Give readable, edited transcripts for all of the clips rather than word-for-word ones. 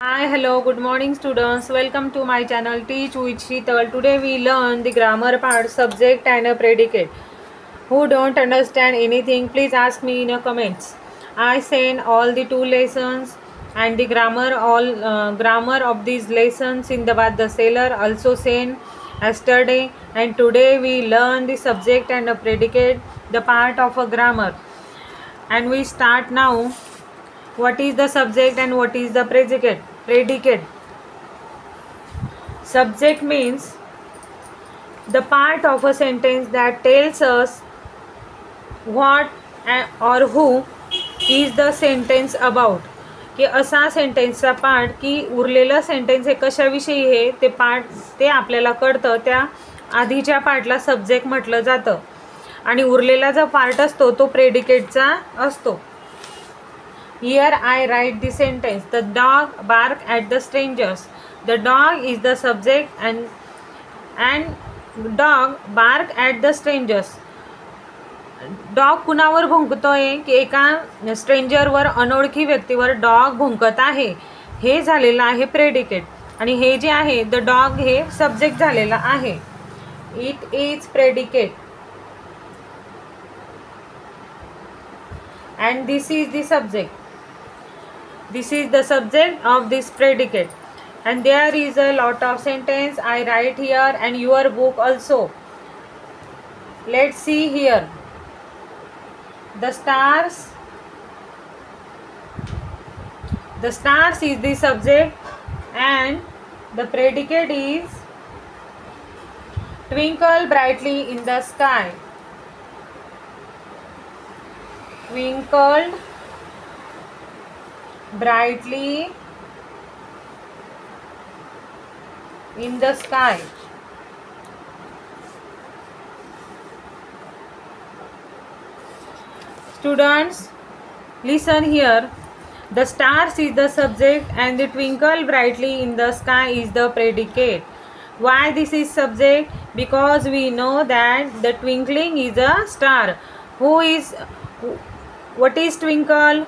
Hi, hello, good morning students. Welcome to my channel Teach with Sheetal. Today we learn the grammar part, subject and a predicate. Who don't understand anything, please ask me in the comments. I send all the 2 lessons and the grammar of these lessons in the what the seller also sent yesterday, and today we learn the subject and a predicate, the part of a grammar. And we start now. What is the subject and what is the predicate? Subject means the part of a sentence that tells us what or who is the sentence about. की असा सेंटेन्सचा part की उरलेलं sentence हे कशाविषयी आहे ते part ते आपल्याला कळतं. त्या आधीच्या पार्टला सब्जेक्ट म्हटलं जातं आणि उरलेला जो पार्ट असतो तो प्रेडिकेटचा असतो. Here I write the sentence. The dog bark at the strangers. The dog is the subject and dog bark at the strangers. Dog कुणावर भुंकतोय की एका स्ट्रेंजरवर, अनोळखी व्यक्तीवर डॉग भुंकत आहे. हे झालेलं आहे प्रेडिकेट आणि हे जे आहे द डॉग हे सब्जेक्ट झालेलं आहे. It is predicate and this is the subject. This is the subject of this predicate, and there is a lot of sentence I write here and your book also. Let's see here. The stars is the subject and the predicate is twinkle brightly in the sky. Twinkled brightly in the sky. Students, listen here. The stars is the subject and the twinkle brightly in the sky is the predicate. Why this is subject? Because we know that the twinkling is a star. What is twinkle?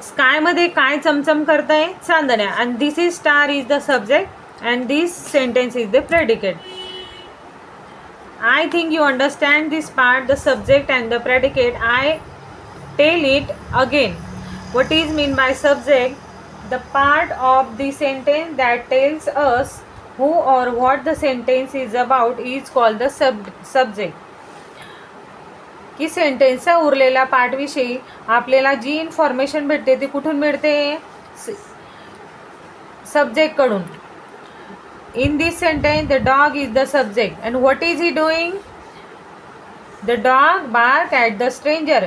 Sky मध्ये काय चमचम करताय? चांदण्या. and this is star is the subject and this sentence is the predicate. I think you understand this part, the subject and the predicate. I tell it again. What is mean by subject? The part of the sentence that tells us who or what the sentence is about is called the subject. की सेंटेन्सचा उरलेला पार्टविषयी आपल्याला जी information भेटते ती कुठून मिळते? सब्जेक्टकडून. In this sentence the dog is the subject and what is he doing? The dog bark at the stranger.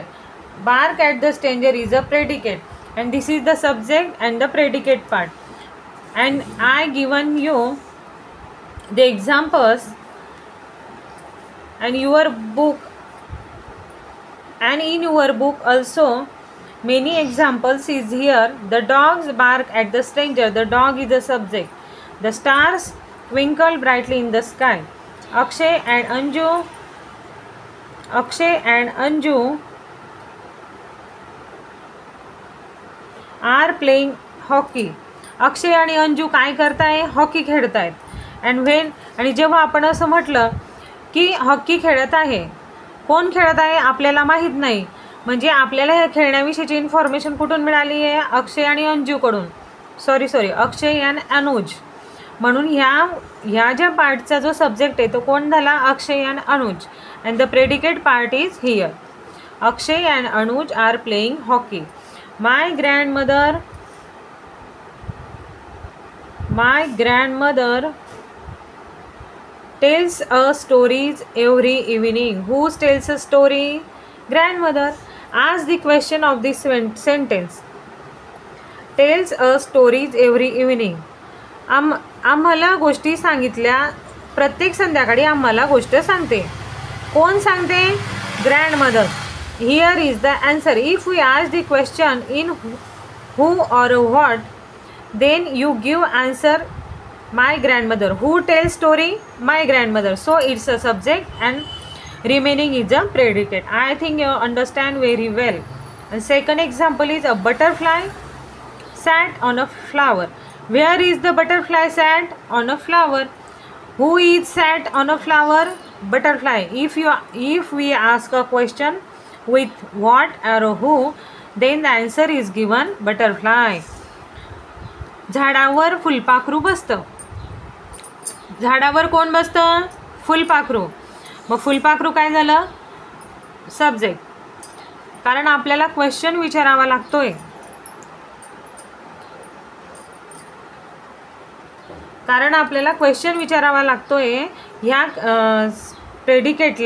Bark at the stranger is a predicate and this is the subject and the predicate part. And I given you the examples and in your book also many examples is here. The dogs bark at the stranger. The dog is the subject. The stars twinkle brightly in the sky. Akshay and Anju are playing hockey. अक्षय आणि अंजू काय करताय? Hockey खेळतायत. आणि जेव्हा आपण असं म्हटलं की hockey खेळत आहे, कोण खेळत आहे आपल्याला माहीत नाही, म्हणजे आपल्याला ह्या खेळण्याविषयीची इन्फॉर्मेशन कुठून मिळाली आहे? अक्षय आणि अंजूकडून. सॉरी अक्षय आणि अनुज. म्हणून ह्या ज्या पार्टचा जो सब्जेक्ट आहे तो कोण झाला? अक्षय आणि Anuj. And the predicate part is here. Akshay and Anuj are playing hockey. My grandmother tells us stories every evening. Who tells a story? Grandmother. Ask the question of this sentence. Tells us stories every evening. आम्हाला गोष्टी सांगितल्या, प्रत्येक संध्याकाळी आम्हाला गोष्ट सांगते. कोण सांगते? Grandmother. Here is the answer. If we ask the question in who or what, then you give answer my grandmother. Who tells story? My grandmother. So it's a subject and remaining is a predicate. I think you understand very well. And second example is a butterfly sat on a flower. Where is the butterfly sat on a flower? Who is sat on a flower? Butterfly. If we ask a question with what or who, then the answer is given butterfly. झाडावर फुलपाखरू बसतं. झाडावर कोण बसतं? फुलपाखरू. मग फुलपाखरू काय झालं? सब्जेक्ट. कारण आपल्याला क्वेश्चन विचारावा लागतोय. ह्या प्रेडिकेट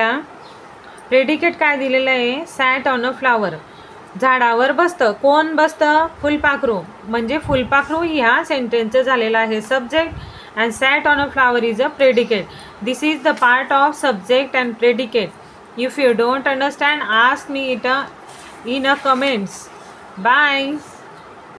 काय दिलेलं आहे? सॅट ऑन अ फ्लावर. झाडावर बसतं. कोण बसतं? फुलपाखरू. म्हणजे फुलपाखरू ह्या सेंटेन्सचं झालेलं आहे subject and sat on a flower is a predicate. This is the part of subject and predicate. If you don't understand, ask me it in a comments. Bye.